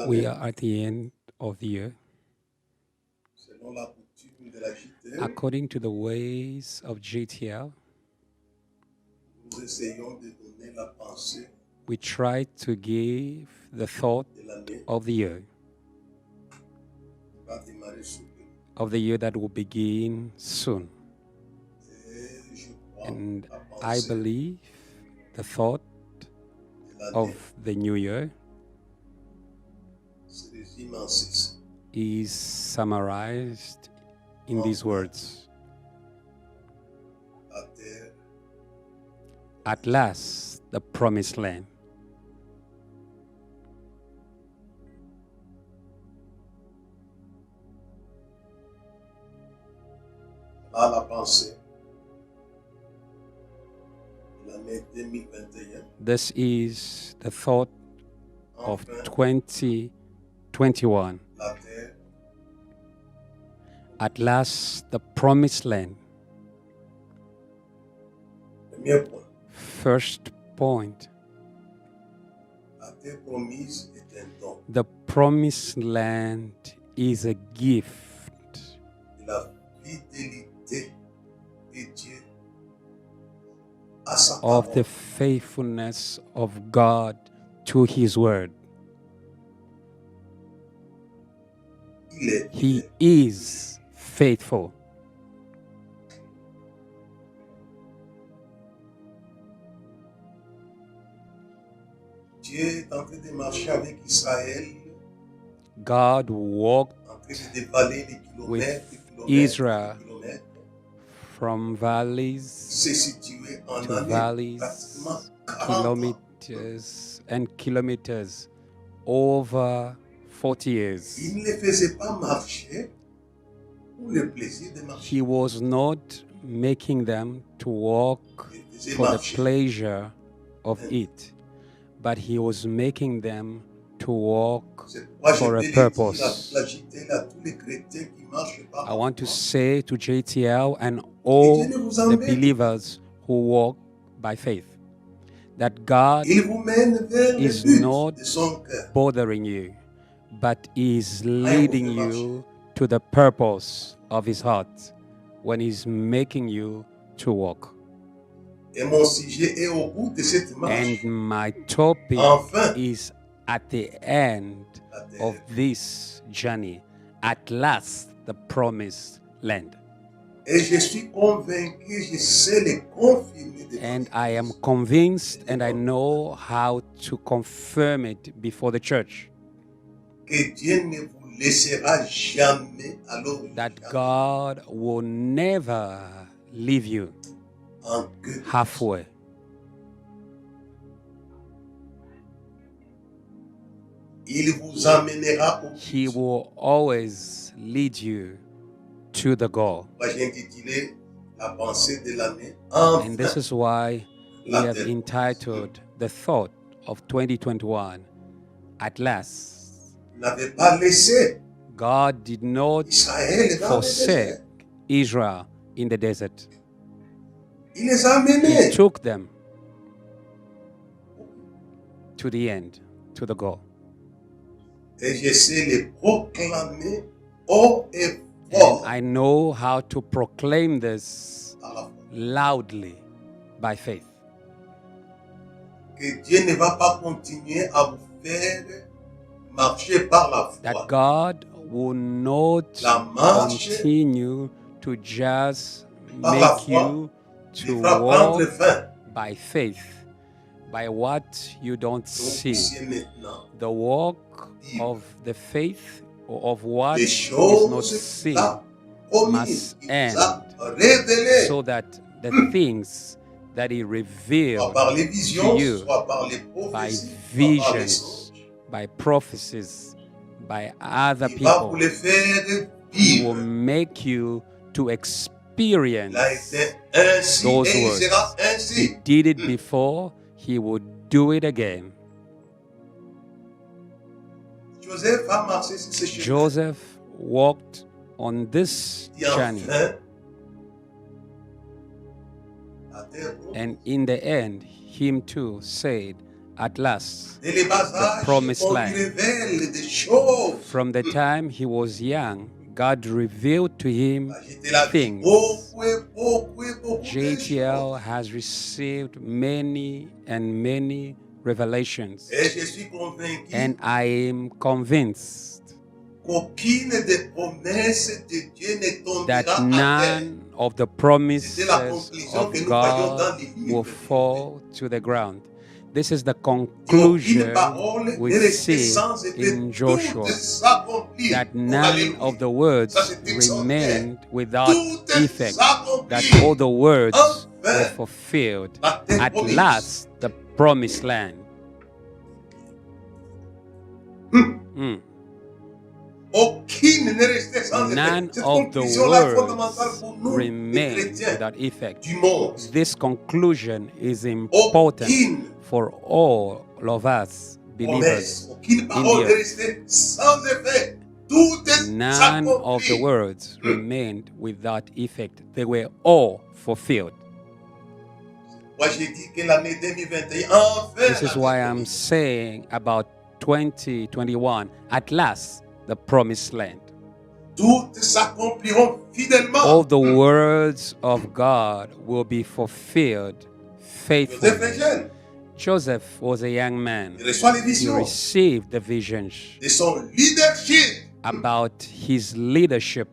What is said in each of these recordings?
We are at the end of the year. According to the ways of GTL, we try to give the thought of the year that will begin soon. And I believe the thought of the new year is summarized in these words. At last, the promised land. This is the thought of 2021. At last, the promised land. First point. The promised land is a gift of the faithfulness of God to His word. He is faithful. God walked with Israel from valleys to valleys, kilometers and kilometers, over 40 years. He was not making them to walk for the pleasure of it, but He was making them to walk for a purpose. I want to say to JTL and all the believers who walk by faith that God is not bothering you, but is leading you to the purpose of His heart when He's making you to walk. And my topic is at the end of this journey, at last the promised land. And I am convinced and I know how to confirm it before the church. That God will never leave you halfway. He will always lead you to the goal. And this is why we have entitled the thought of 2021, At Last. God did not forsake Israel in the desert. He took them to the end, to the goal. And I know how to proclaim this loudly by faith. that God will not continue to just make you to walk by faith, by what you don't see. The walk of the faith or of what is not seen must end, so that the things that He revealed to you by visions, by prophecies, by other people will make you to experience those words. He did it before, He will do it again. Joseph walked on this journey, and in the end, him too said, at last, the promised land. From the time he was young, God revealed to him things. JTL has received many and many revelations, and I am convinced that none of the promises of God will fall to the ground. This is the conclusion we see in Joshua, that none of the words remained without effect, that all the words were fulfilled. At last, the promised land. None of the words remain without effect. This conclusion is important for all of us believers in the earth. None of the words remained without effect. They were all fulfilled. This is why I'm saying about 2021, at last, the promised land. All the words of God will be fulfilled faithfully. Joseph was a young man. He received the visions about his leadership.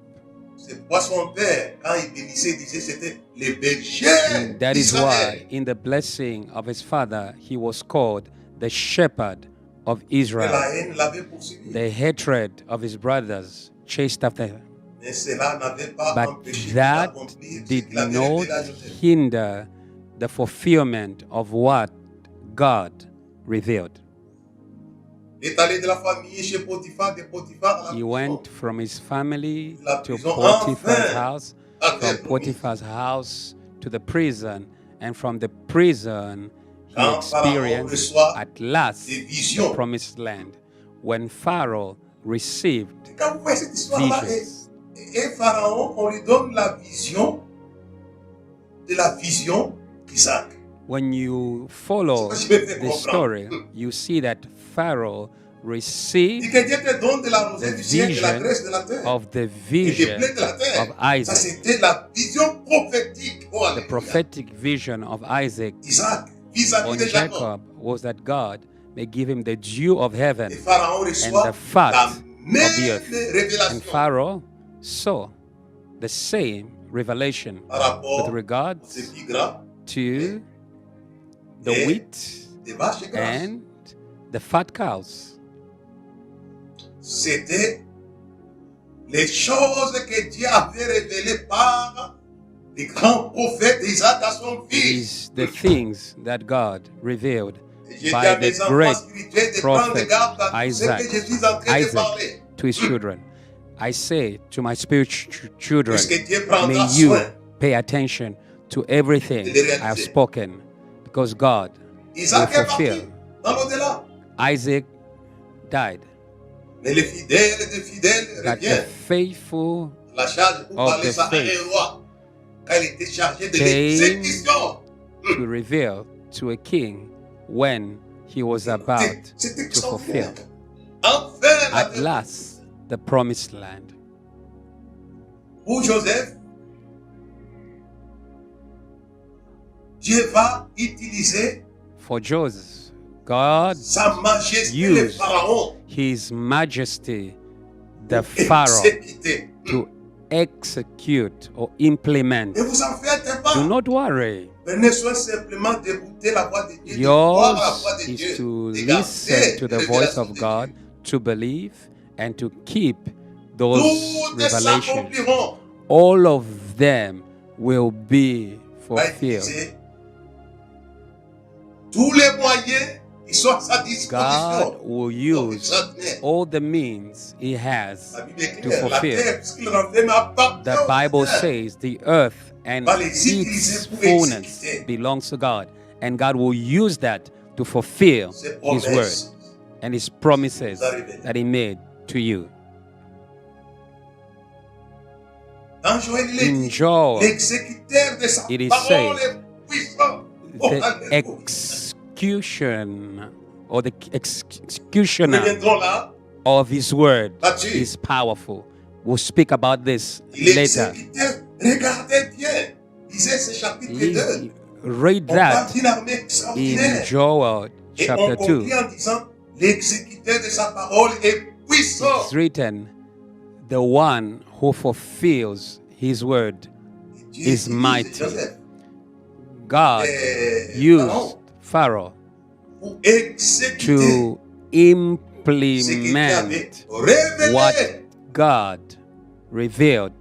And that is why in the blessing of his father, he was called the shepherd of Israel. The hatred of his brothers chased after him. But that did not hinder the fulfillment of what God revealed. He went from his family to Potiphar's house, from Potiphar's house to the prison, and from the prison he experienced at last the promised land. When Pharaoh received visions, when you follow the story, you see that Pharaoh received the vision of Isaac, the prophetic vision of Isaac on Jacob was that God may give him the dew of heaven and the fat of the earth. And Pharaoh saw the same revelation with regards to the wheat and the fat cows. C'était les choses que Dieu avait révélées par les grands prophètes Isaac à son It fils. is the things that God revealed by the great prophet Isaac to his children. I say to my spiritual children, may you pay attention to everything I have spoken, because God will fulfill. Isaac died, but the faithful of the faith came to reveal to a king when he was about to fulfill at last the promised land. Pour Joseph, Dieu va utiliser For Joseph, God Sa majesté, le used pharaon, His Majesty, the pour Pharaoh, exécuter. to execute or implement. Ne vous en faites Do pas. not worry. Prenez soin simplement d'écouter la voix de Dieu, de voir la Yours voix de is Dieu, to de listen garder to les the voice révélations of de God, Dieu. to believe, and to keep those Toutes revelations. s'accompliront. All of them will be Va fulfilled. utiliser tous les moyens qui sont à sa disposition. God will use all the means He has La Bible est to claire. La fulfill. terre, puisqu'il renferme, appartient The au Bible Seigneur. says the earth and Va les its utiliser pour fullness exécuter belongs to God, and God will use that to fulfill ses His word promesses. and His promises Vous arrivez. that He made to you. Dans Joël, il est In dit, Joel, l'exécuteur de sa it is parole said, est puissant. Oh, the alléluia. execution or the Nous executioner reviendrons là. of His word Là-dessus. is powerful. We'll speak about this Il later. exécutait. Regardez bien. Lisez ce chapitre 2. Read On parle that d'une armée in extraordinaire. Joel Et on chapter 2. conclut en disant, l'exécuteur de sa parole est puissant. It's written, the one who fulfills His word Dieu is utilise mighty. Joseph God used Pharaoh pour exécuter to ce qu'il avait implement révélé what God revealed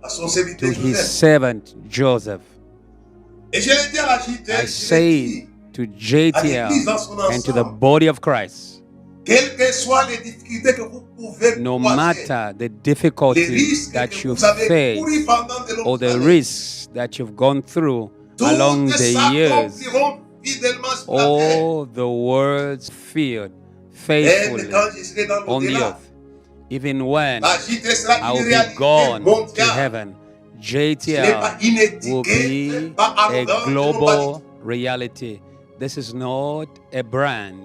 à son to serviteur His Joseph. servant Joseph. Et je l'ai dit à la JTL, I say to JTL and to the body of Christ, quelles que soient les difficultés que vous pouvez no croiser, matter the les difficulties risques that que you vous avez couru face pendant de or longues the années, risks that you've gone through along toutes the years, s'accompliront fidèlement sur la terre. all the words feared Même faithfully quand je serai dans on the l'au-delà, earth. Even when la JTL sera I une will be réalité gone to mondiale. heaven, Ce n'est pas JTL une will étiquette, be pas a arrogant, global reality. This is not a brand.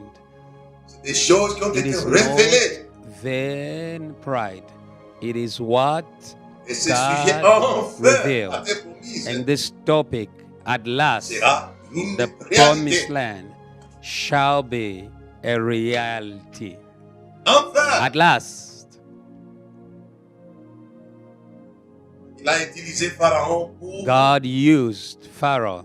des choses qui ont It été is révélées. not vain pride. It is what Et ce sujet God enfin a revealed. été promis. And this topic, at last, Sera une the réalité. promised land shall be a reality. Enfin, At last, il a utilisé Pharaon pour... God used Pharaoh,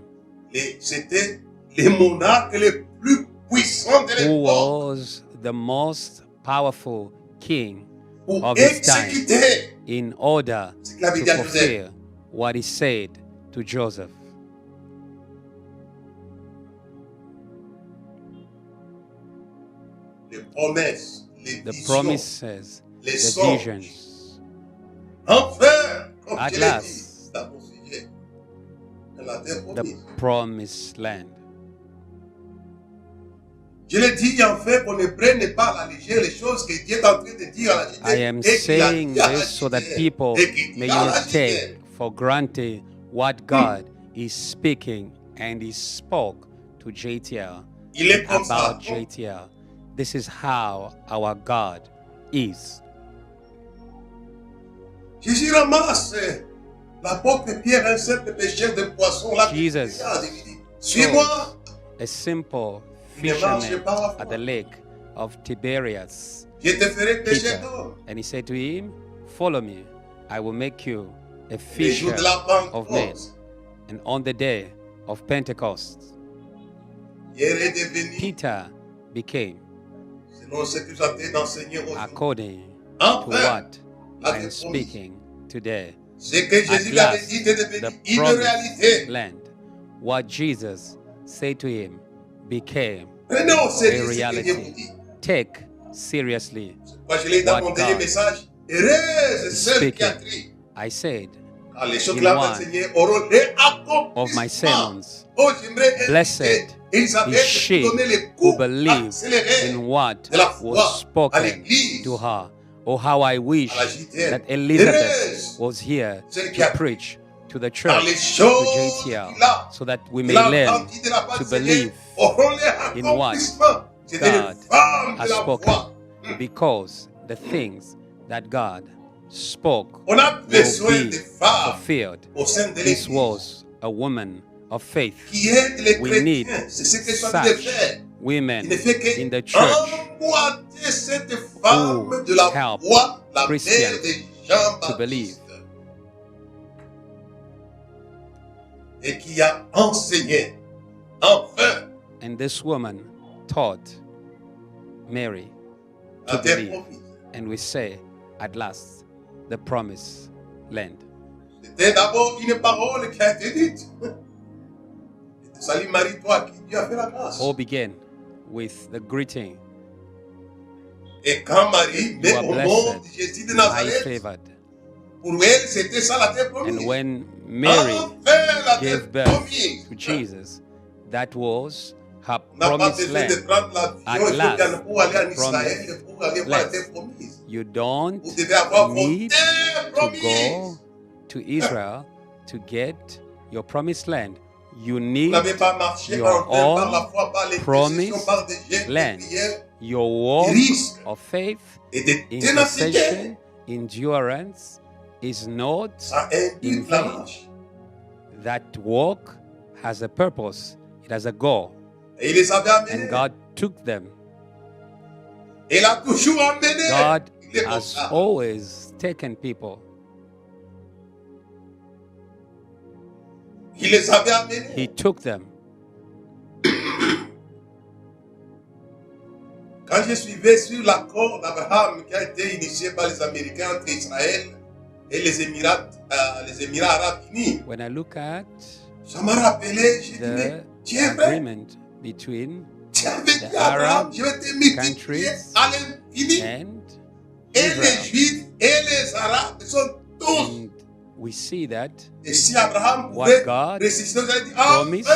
C'était les monarques les plus puissants de who l'époque, was the most powerful king pour of his time, exécuter in order ce qu'il avait to dit à Joseph. fulfill what he said to Joseph. Les promesses, les The visions, promises, les the songes. visions. Enfin, comme At je l'ai dit, last, dans mon sujet, de la terre the promise. promised land. Je l'ai dit enfin qu'on ne prenne pas à la légère les choses que Dieu est en train de dire à la JTL. I am et qu'il a saying dit à la this so that JTL, people et qu'il dit may à la not JTL. take for granted what God is speaking and He spoke to JTL Il est comme ça. about JTL. This is how our God is. Jésus ramasse l'apôtre Pierre, un simple pêcheur de poissons. Là, Jesus il dit, suis-moi. A simple Ne marche fisherman pas at the lake of Tiberias, Je te ferai pécher Peter, d'homme. and he said to him, "Follow me, I will make you a Les fisher jours de la of men." Pentecôte, And on the day of Pentecost, Pierre est devenu, Peter became, selon ce que j'étais d'enseigner aujourd'hui, according to enfin, what la I am promise. speaking today, Ce que at Jésus lui avait last, dit était devenu the une promised réalité. land, what Jesus said to him, became Prenez au a sérieux ce que Dieu vous reality. dit. Take seriously Moi, je l'ai dit dans what mon dernier God message. Heureuse celle qui a speaking. crié. I said Car les choses in qu'il a one enseignées auront des of my accomplissements. sermons, Oh, j'aimerais blessed inviter Elisabeth is qui she donnait les who coups believed accélérés in what de la foi was à spoken l'église. to her. Oh, how I wish À la JTL. that Elizabeth Heureuse was here celle qui to a preach to the Car les church, to choses JTL, qu'il a, so that we il may a learn entendu de la part to du Seigneur believe auront les in what accomplissements. C'était les God femmes de has la spoken, foi. because the things that God spoke On a will besoin be de femmes fulfilled. au sein de This l'église was a woman of faith. qui aident les We need chrétiens. C'est ce que je suis en train de such faire. women Il ne fait in the church qu'emboîter cette femme de la help foi, la mère Christians de to believe. Jean-Baptiste, et qui a enseigné, enfin, And this woman taught Mary la to terre believe. promise. And we say, at last, the promised land. C'était d'abord une parole qui a été dite. Salut Marie, toi qui Dieu a fait la grâce. All began with the greeting, Et quand Marie you met are au monde blessed, Jésus de highly Nazareth, favored. pour elle, c'était ça la terre promise. And when Mary Enfin, la terre gave birth promise. to Jesus, that was her On n'a pas promised besoin de land. prendre l'avion At last, éthiopienne pour aller en the Israël, promised pour aller voir la land. terre promise. You don't Vous devez avoir vos need terres to promises. go to Israel to get your promised land. You Vous need n'avez pas marché your par la own foi, par les promised décisions, par des gestes, des land. prières Your walk risque of faith, et de ténacité. intercession, endurance is not Ça in induit la vain. marche. That walk has a purpose. It has a goal. Et il les avait amenés. And God took them. Il a toujours amené. God Il est comme has ça. always taken people. Il les avait amenés. He took them. Quand je suivais sur l'accord d'Abraham qui a été initié par les Américains entre Israël et les Émirats Arabes Unis, When I look at ça m'a rappelé, j'ai dit, mais the tu es vrai, agreement between tu avais dit the à Abraham, Arab je vais te multiplier countries à l'infini. and Et les Israel. Juifs et les Arabes sont tous. And we see that Et si Abraham what pouvait God ressusciter, il a dit, promised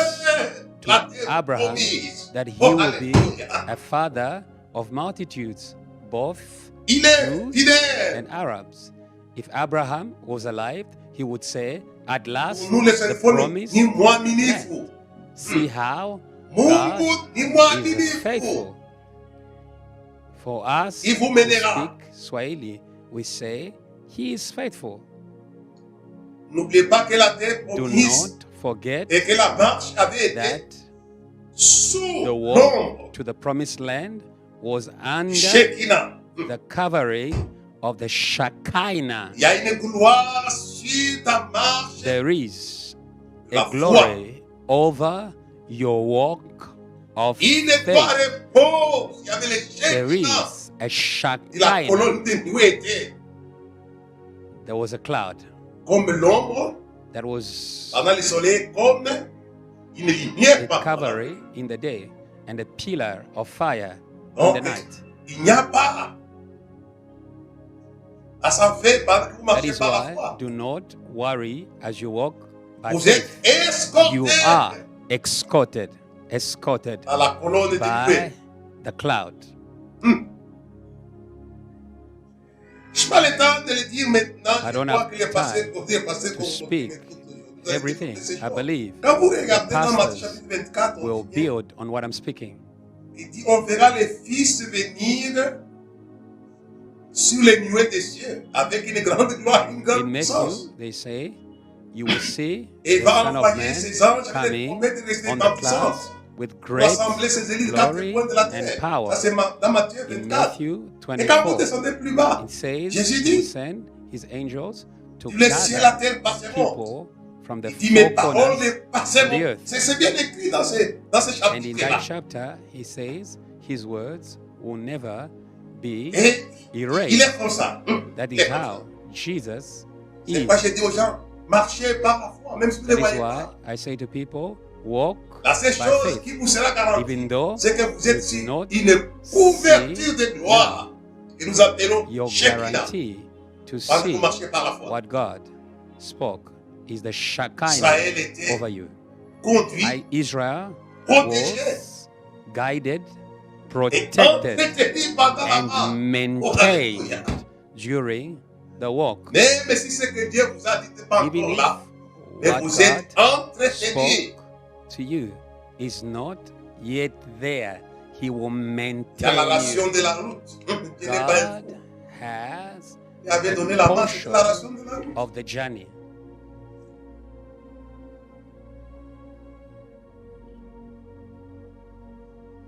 to la terre Abraham promise. that he Oh, will be alléluia. a father of multitudes, both Il est Jews fidèle. and Arabs. If Abraham was alive, he would say, at last, Pour nous, les the symphonies, promise ni moi, ni land. vous. See how Mungu, God ni moi, ni is vous. faithful. For us Il vous who mènera. speak Swahili, we say, He is faithful. N'oubliez pas que la terre Do promise not forget et que la marche avait été that sous the l'ombre walk to the promised land was under Shekinah. the covering of the Shekinah. Il y a une gloire sur ta marche. There is La a glory over your walk of Il n'est pas faith. repose. Il y avait les There Shekinah. is a Et la Shekinah. colonne de nuit était There was a cloud comme l'ombre that was pendant le soleil, comme une lumière a par covering in the day and a pillar of fire in Donc, the night. il n'y a pas à s'en faire pendant que vous That marchez is par la why foi. do not worry as you walk by Vous êtes faith. You are escortés escorted à la colonne de by nuée. the cloud. Je n'ai pas le temps de le dire maintenant. I Je don't crois have que les pasteurs time to speak everything. I believe Quand vous the regardez dans Matthieu pastors chapitre 24, will on dit, build on what I'm speaking. il dit, on verra les fils venir sur les nuées des cieux avec une grande gloire, une In grande Matthew, puissance. they say, you will see Et il the va Son of envoyer Man ses anges avec les coming prophètes et rester on dans the puissance. clouds with Pour great rassembler ses élites des quatre glory coins de la and terre. power. Ça c'est dans Matthieu In 24. Matthew Et quand vous 24, descendez plus bas, it says Jésus he dit, will send his angels to le ciel et la gather terre passeront. people from the Il dit, mes four paroles corners ne of the passeront. earth. C'est bien écrit dans ce And in chapitre-là. that chapter, he says his words will never be Et il est erased. comme ça. That Il is est comme ça. how Jesus C'est is. pourquoi j'ai dit aux gens, marchez par la foi, même si vous ne That voyez is why pas. I say to people, walk La seule by chose faith. qui vous sera garantie, Even though c'est que vous êtes you sur do not une couverture de gloire que nous appelons your Shekinah. guarantee to Pendant que see vous marchez par la foi. what God spoke is the Shekinah Israël était over you. conduit Israel protégé was guided, et protected, entretenu pendant la and marche. maintained during the walk. Même si ce que Dieu vous a dit n'est pas Even encore if là, mais what vous êtes God entretenu. spoke to you is not yet there, He will Il y a la maintain ration you. de la route. Ce n'est pas un God fou. has Il avait donné a la marche, c'est portion la ration de la route. of the journey.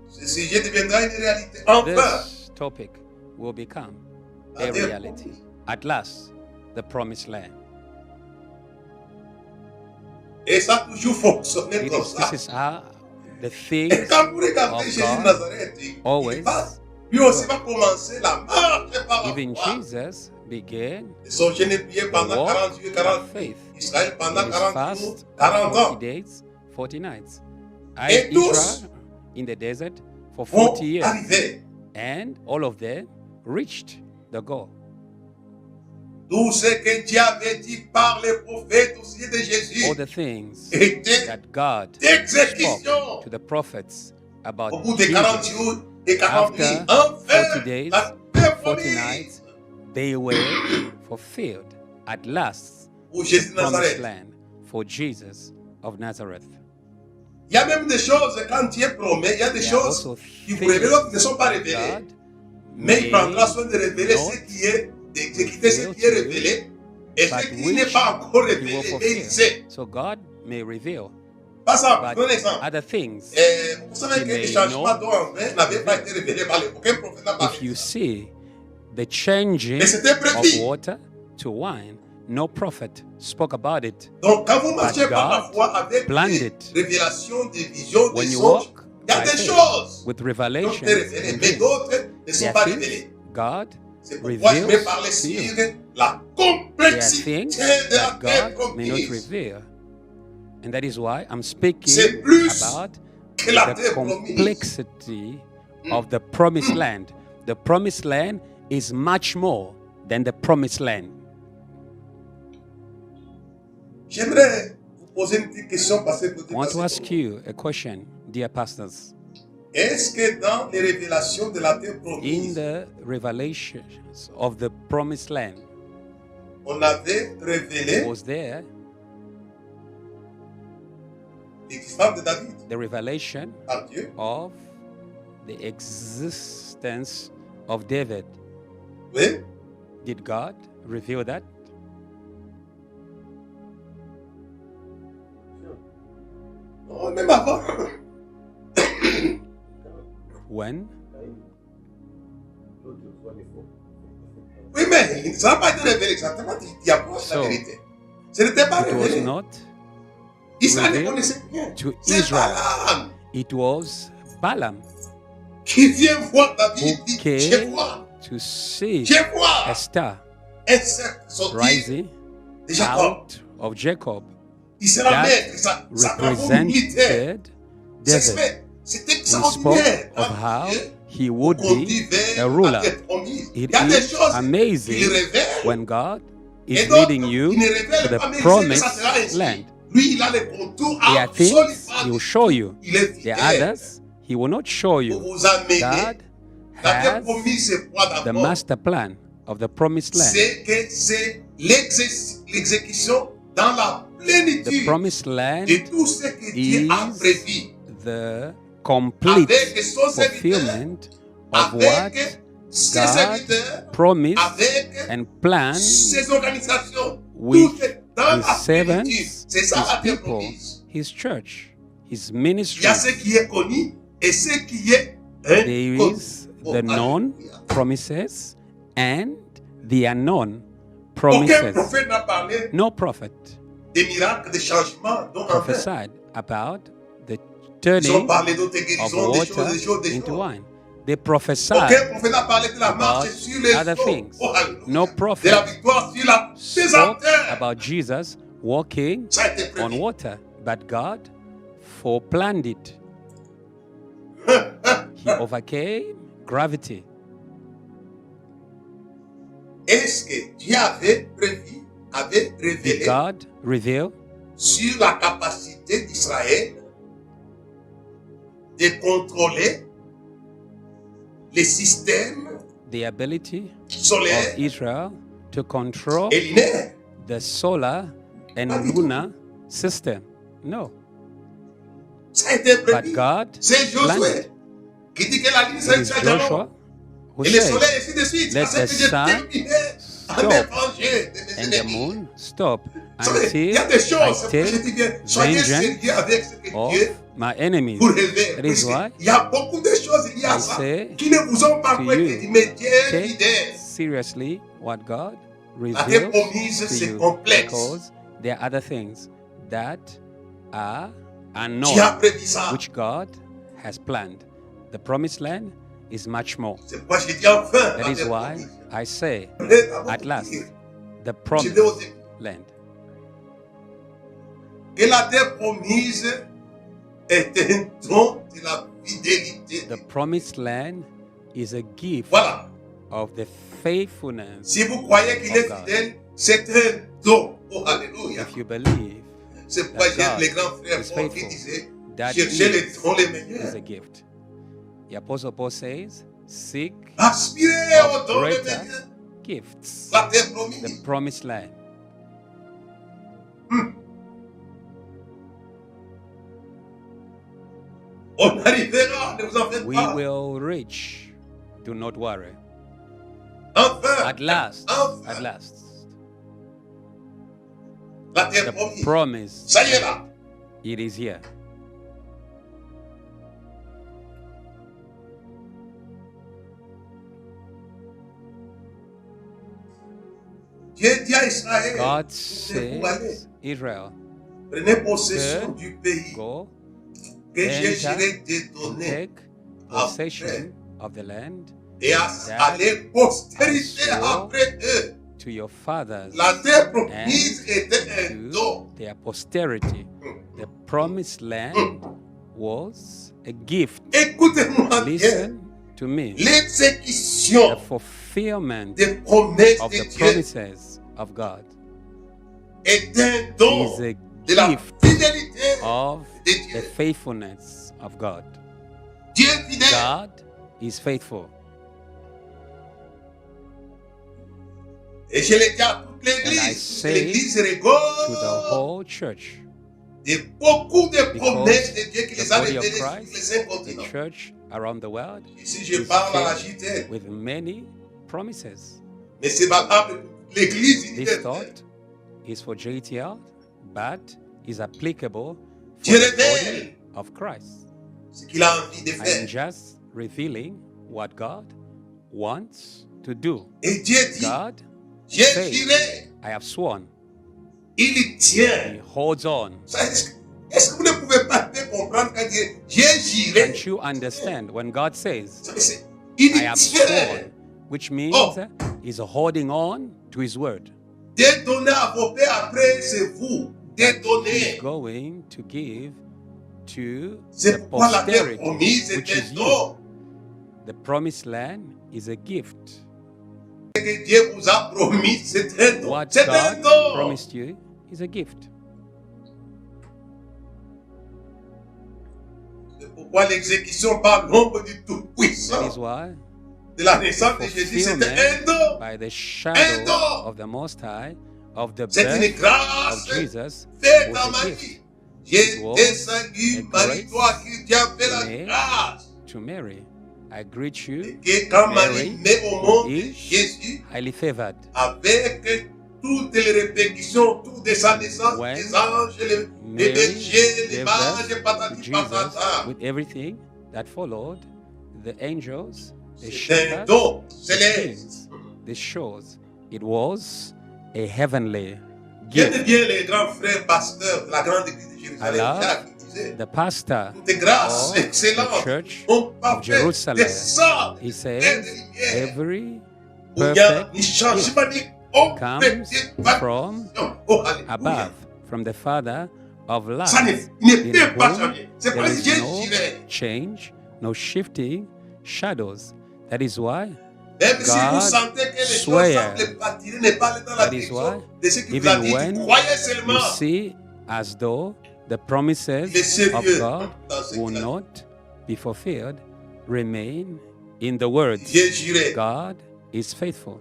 C'est sujet deviendra une réalité. Enfin, this topic will become la a terre reality. promise. At last, the promised land. Et ça a toujours fonctionné comme ça. This is how the Et things quand vous regardez of Jésus de God Nazareth, always il va, lui aussi va commencer la marche par la even foi. Jesus began Et son jeûne et prière pendant walk 40 jours et by 40 jours. faith. Israël pendant in his 40 jours, fast 40 40 ans. days, 40 nights. Et tous Israel in the desert for vont 40 years. arriver. And all of them reached the goal. Tout ce que Dieu avait dit par les prophètes au sujet de Jésus All the things était that God spoke d'exécution. to the prophets Au about bout de 40 Jesus, jours et 40 nuits, after enfin, 40 days, la terre 40 promise nights, they were fulfilled at last. pour The Jésus de promised Nazareth. land for Jesus of Nazareth. Il y a même des choses, quand Dieu promet, il y a des There are choses also qui vous révèlent, d'autres qui ne sont pas that révélées. God Mais il prendra soin may de révéler not ce qui est, d'exécuter ce qui est révélé et but ce qui n'est which pas encore He will révélé. Et il fulfill. sait. So God may reveal, Par exemple, je but donne un exemple. other things, Vous savez He que may les changements know. d'eau en vin n'avaient pas été révélés par les aucun prophète n'a parlé if de you ça. see the changing Mais c'était of prévu. water to wine, no prophet spoke about it. Donc, quand vous marchez But par la God foi avec planned des it. révélations, des visions, When des you songes, walk il y a by des faith choses with qui ont été revelations révélées, and mais dreams, d'autres ne sont there pas are things révélées. God C'est pourquoi je vais reveals parler to sur you. la There are complexité things de la that terre God may not promise. reveal. And that is why I'm speaking C'est plus about que la the terre promise. complexity of the promised land. The promised land is much more than the promised land. J'aimerais vous poser une petite question parce que I want to ask you a question, dear pastors. est-ce que dans les révélations de la terre In promise, the revelations of the promised land, on avait révélé was there l'existence de David the revelation par Dieu? of the existence of David? Oui. Did God reveal that? Non, même avant. When? Oui, mais ça n'a pas été révélé exactement. Il approche la So, vérité. Ce n'était pas It was révélé. not Israël ne revealed connaissait rien. to C'est Israel. Balaam It was Balaam qui vient voir David. who Dit, je came vois, to see je vois a star un cercle sortir rising de Jacob. out of Jacob Il sera that maître. Ça travaux militaire. represented David. C'était He spoke extraordinaire. of how he Pour would be conduire a vers la ruler. terre promise. It Il y a des is choses qu'il amazing révèle. when God Et is d'autres, leading you il ne to révèle the pas, mais il sait que ça promised sera ainsi. land. Lui, il a les contours There are things he will show you. Il est The fidèle. others, he will not show Pour you. vous amener. God La terre has promise, c'est quoi the d'abord? master plan of the promised land. C'est que c'est l'exécution dans la The plénitude promised land de tout ce que Dieu a is prévu. the complete Avec son serviteur, fulfillment of what avec ses God serviteurs, promised avec and planned ses organisations. with Tout est dans his la servants, plénitude. C'est ça la his terre people, promise. his church, his Il ministry. y a ce qui est connu et ce qui est There inconnu. is Oh, the known alléluia. promises and the unknown Aucun promises. prophète n'a parlé No prophet des miracles, des changements dont en fait. prophesied about the Ils ont turning parlé d'autres of guérisons, des water choses, des choses, des into choses. wine. They prophesied Aucun prophète n'a parlé de la about marche sur les other eaux. things. Oh, alléluia. No De la prophet victoire sur la spoke déserteur. about Jesus walking Ça a été on prévu. water, but God foreplanned it. He overcame gravity. Est-ce que Dieu avait prévu, avait Did révélé God reveal sur la capacité d'Israël de contrôler les systèmes the ability solaires of Israel to control et lunaires? the solar and lunar system? No. Ça a été But prévu. God C'est planned Josué it. qui dit que la ligne It c'est is un Joshua jalon. who Et le said, soleil, ainsi de suite. let À ce the que j'ai sun terminé en stop étranger de mes and the ennemis. moon stop Vous savez, il y until a des I choses, c'est pour ça que je take dis bien, soyez vengeance sérieux avec ce que of Dieu my enemies. vous révèle. That is Parce why qu'il y a beaucoup de choses à I ça, say qui ne vous ont pas to prêté, you, mais Dieu est take fidèle. seriously what God La terre reveals promise, to c'est you, complexe. because there are other things that are Dieu a unknown, prévu ça. which God has planned. The promised land is much more. C'est pourquoi j'ai dit enfin, That la is terre why promise. I say, Avant at de last, dire the Je promised vais au début. land. que la terre promise est un don de la fidélité. The promised land is a gift Voilà. of the faithfulness. Si vous croyez qu'il est God. fidèle, c'est un don. Oh, alléluia. If you believe C'est pourquoi that j'aime God les grands frères is Paul qui faithful, disaient that cherchez les is, dons les is meilleurs. a gift. The Apostle Paul says, seek Aspirez aux of dons les greater meilleurs. gifts, La terre the promise. promised land. On arrivera, ne vous en faites We pas. will reach. Do not worry. Enfin, At last, enfin, at last, la terre the promise. promise, Ça y est là. it is here. Dieu dit à Israël, God vous allez, says, Israel, prenez possession du pays go que j'ai enter juré de and donner take possession of the land et à les postérités I swore après eux. to your fathers La terre and promise était un to don. their posterity. The promised land was a gift. Écoutez-moi bien. Listen to me. The L'exécution fulfillment des promesses of de the Dieu promises of God est un don is a de la gift fidélité of de the Dieu. faithfulness of God. Dieu est fidèle. God is faithful. Et je l'ai dit à toute And I l'église. say L'église to the rigole whole church, de beaucoup de promesses because de Dieu qui the les a body of révélées sur les Christ, 5 the continents. church around the world, Ici, je is parle à la filled JTL. with many promises. Mais c'est valable pour l'église This universelle. thought is for JTL, but is applicable for Dieu the body révèle of Christ. ce qu'il a envie de I am faire. just revealing what God wants to do. Et Dieu dit, God j'ai says, juré. I have sworn. Il y He tient. holds on. Ça, est-ce que vous ne pouvez pas bien comprendre quand il dit, j'ai juré? Can't you understand when God says, Il I y have tient. sworn, which means he's holding on to his word. Dédonnez à vos pères après, c'est vous. He's Dédonnez. going to give to C'est the pourquoi la terre posterity, promise which est is un you. don. The promised land is a gift. Ce que Dieu vous a promis, c'est un don. What C'est un God don. promised you is a gift. C'est pourquoi l'exécution par l'ombre du That is Tout-Puissant why de la naissance de Jésus, c'était un fulfillment don. by the shadow of the Most High, of the C'est une birth grâce of Jesus, faite was dans ma a vie. gift J'ai It was descendu, a Marie-toi qui tu as fait la made grâce. to Mary. I greet you, Et que quand Marie Mary, met au who monde is Jésus, highly favored. avec toutes les répercussions, toutes de sa naissance, When les anges, les Mary bergers, les gave mages, birth to patati Jesus patata. with everything that followed, the angels, the C'est un shepherds, don the céleste. kings. This shows it was a heavenly J'aime gift. bien les grands frères pasteurs de la grande église de I Jérusalem, love Jacques, qui disait the pastor toutes les grâces of the excellentes church ont pas of fait Jerusalem. descendre He et says de lumière. every Où il y a perfect ni changement ni comes aucune from Oh, alléluia. above, from the Father of Ça lights, ne in peut pas whom changer. C'est there pas is Dieu no qui dirait. change, no shifting shadows. That is why Même si vous God sentez que les choses swear. semblent partir, ne pas aller dans la That is why direction de ce qu'il vous a even dit, when croyez you seulement. see as though the promises Il est sérieux of God dans ce will qu'il a dit. not be fulfilled, remain in the words. J'ai juré. God is faithful.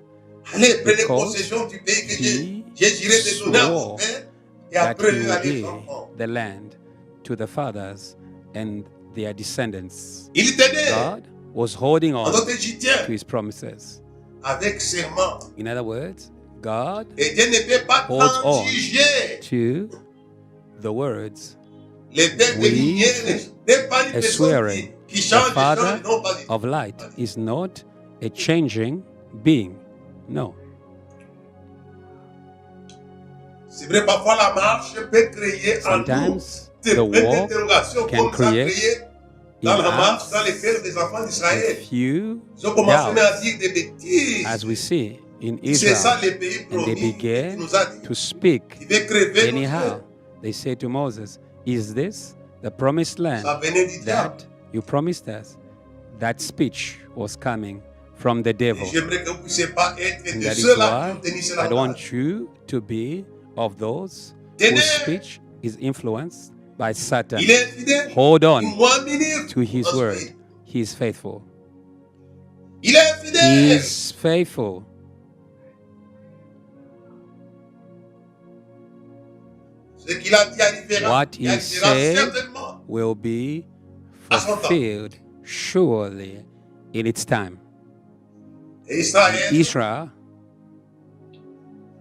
Allez, prenez Because possession du pays que he j'ai juré de donner à vos swore pères et that après he will allez give enfants. the land to the fathers and their descendants. Il tenait. God was holding En on d'autres, j'y tiens. to his promises. Avec serment. In other words, God Et Dieu ne peut pas holds on transiger. to the words Les pères de with lumière n'est pas une a personne swearing. qui The change, Father non pas du tout. of light is not a changing being. No. C'est vrai, parfois la marche peut créer en nous Sometimes des the points walk d'interrogation can comme ça create créé in dans la marche, us dans les cœurs des enfants a d'Israël. few Ils ont commencé même à doubts, dire des bêtises. as we see in C'est ça Israel, les pays and they promis qui began nous a dit. to speak Il veut crever nos anyhow. yeux. They say to Moses, is this the promised land Ça venait du diable. that you promised us? That speech was coming from the devil. Et j'aimerais que vous ne puissiez pas être And de that is ceux-là qui why ont tenu I cela. don't want you to be of those Tenez. whose speech is influenced by Satan. Il est fidèle. Hold on Une minute to his ensuite. word. He is faithful. Il est He fidèle. is faithful. Ce qu'il a dit arrivera. What Il he arrivera said certainement. will be À son temps. fulfilled surely in its time. Et Israël Israel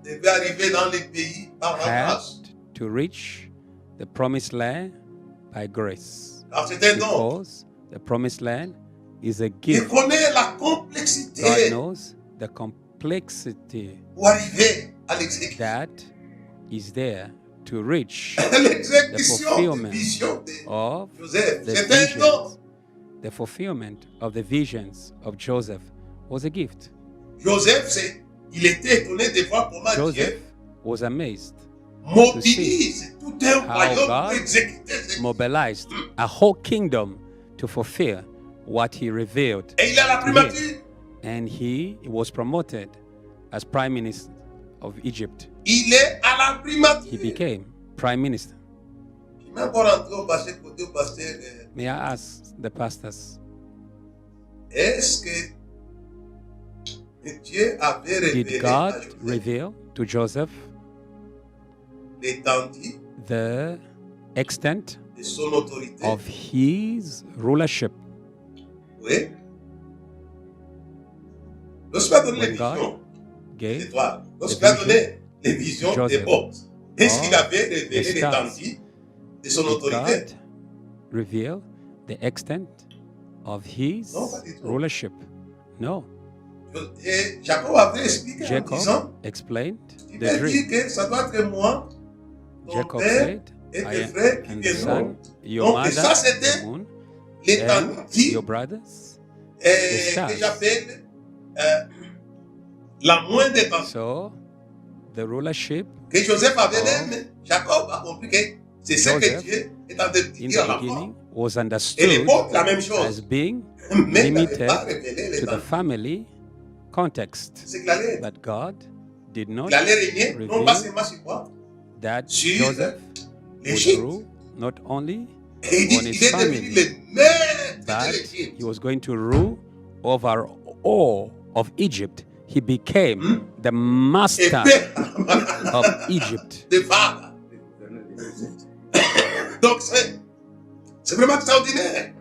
devait arriver dans les pays par la had grâce. to reach the promised land by grace. Car c'est un don. Because the promised land is a Il gift. connaît la God complexité knows the complexity pour arriver à l'exécution. that is there to reach the L'exécution de fulfillment vision de of Joseph. the C'est un don. visions. The fulfillment of the visions of Joseph was a gift. Joseph, il était étonné de voir comment Joseph Dieu was amazed mobilise tout un how royaume God pour exécuter ses mobilized a whole kingdom to fulfill what he revealed. Et il a la primature. And he was promoted as prime minister of Egypt. Il est à la primature. He became prime minister. Je vais encore rentrer au pasteur, côté au pasteur. May I ask the pastors, Est-ce que Dieu avait révélé did à God Joseph reveal to Joseph l'étendue the extent de son autorité? of his rulership? Oui. Lorsqu'il a donné les When God visions gave d'étoiles, lorsqu'il a donné les visions des Joseph. portes, est-ce qu'il Oh, avait révélé the stars. l'étendue de son Did autorité? God reveal the extent of his Non, pas du tout. rulership? No. Et Jacob avait expliqué en disant, Jacob explained il the m'a dit dream. que ça doit être moi, ton Jacob père said, et I tes am, frères qui and the viendront. son, your Donc, et mother, ça, c'était the moon, and l'étendue your brothers. que j'appelle la moindre étendue. So, the rulership Que Joseph avait Oh. même, Jacob a compris que c'est ce que Joseph, Dieu est en train de in dire à the l'enfant. beginning was Et understood l'époque, la même as chose. being Mais il n'avait limited pas révélé to the l'étendue. family context. C'est qu'il allait, But God did not il allait régner, non pas reveal seulement sur quoi, that sur Joseph would l'Égypte. rule not only Et il dit on qu'il his est devenu family, le maître de but l'Égypte. he was going to rule over all of Egypt. He became the Et master père of Egypt. de Pharaon. Donc c'est vraiment extraordinaire.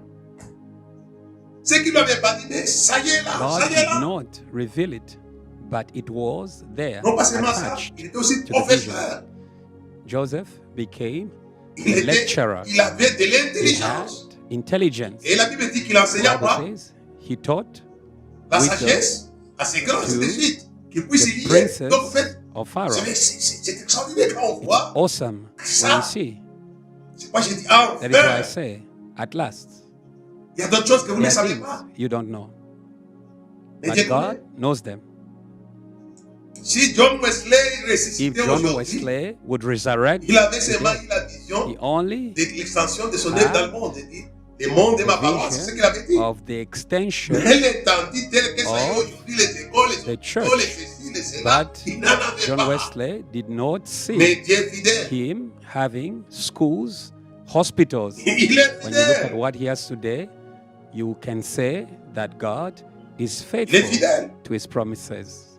Ce qu'il ne lui avait pas dit, mais ça y est là, God ça y est did là. not reveal it, but it was there, Non pas seulement ça, attached il était aussi to the vision. professeur. Joseph became Il, a était, lecturer. il avait de He had l'intelligence. intelligence. Et la Bible dit qu'il enseignait The quoi? Bible says he taught La wisdom sagesse à ses grands to d'Égypte, qu'ils puissent y the lire. princes Donc en fait, of Pharaoh. c'est extraordinaire quand on It's voit. awesome when you see. C'est pourquoi j'ai dit, ah, That is why I enfin, say, at last, il y a d'autres choses que vous ne there are savez things pas. you don't know, Mais but Dieu God connaît. knows them. Si John Wesley If ressuscitait John aujourd'hui, Wesley would resurrect, il avait seulement today, eu la vision he only de l'extension de son œuvre dans le monde. Il dit, le monde est ma parole, c'est ce vision qu'il avait dit. of the extension, Mais l'étendue telle que ça y est of aujourd'hui, les écoles, les the church. écoles, les ceci, les cela, But il n'en avait John pas. Wesley did not Mais see Dieu est fidèle. him having schools, hospitals. Il est When you look at fidèle. what he has today, you can say that God is Il est faithful fidèle. to his promises.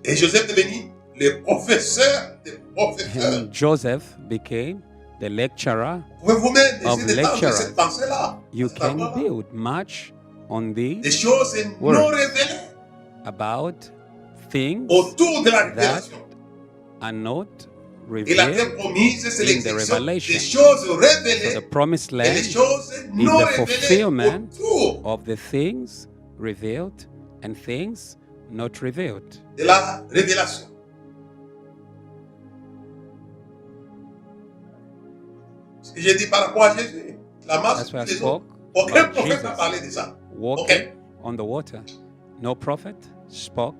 Et Joseph est devenu le professeur des professeurs. And Joseph became the lecturer. Vous pouvez vous-même Of essayer d'étendre lecturers. cette pensée-là. You Cette can parole-là. build much on Des the choses Words. non révélées about things autour de la that révélation. are not Et la terre revealed promise, c'est in the l'exception des revelation. choses So révélées the promised et les land choses is non the révélées fulfillment autour of the things revealed and things not revealed. de la révélation. Ce que j'ai dit par rapport à Jésus, la masse That's why I des spoke autres. Aucun about prophète n'a Jesus parlé de ça. walking on the water. No prophet spoke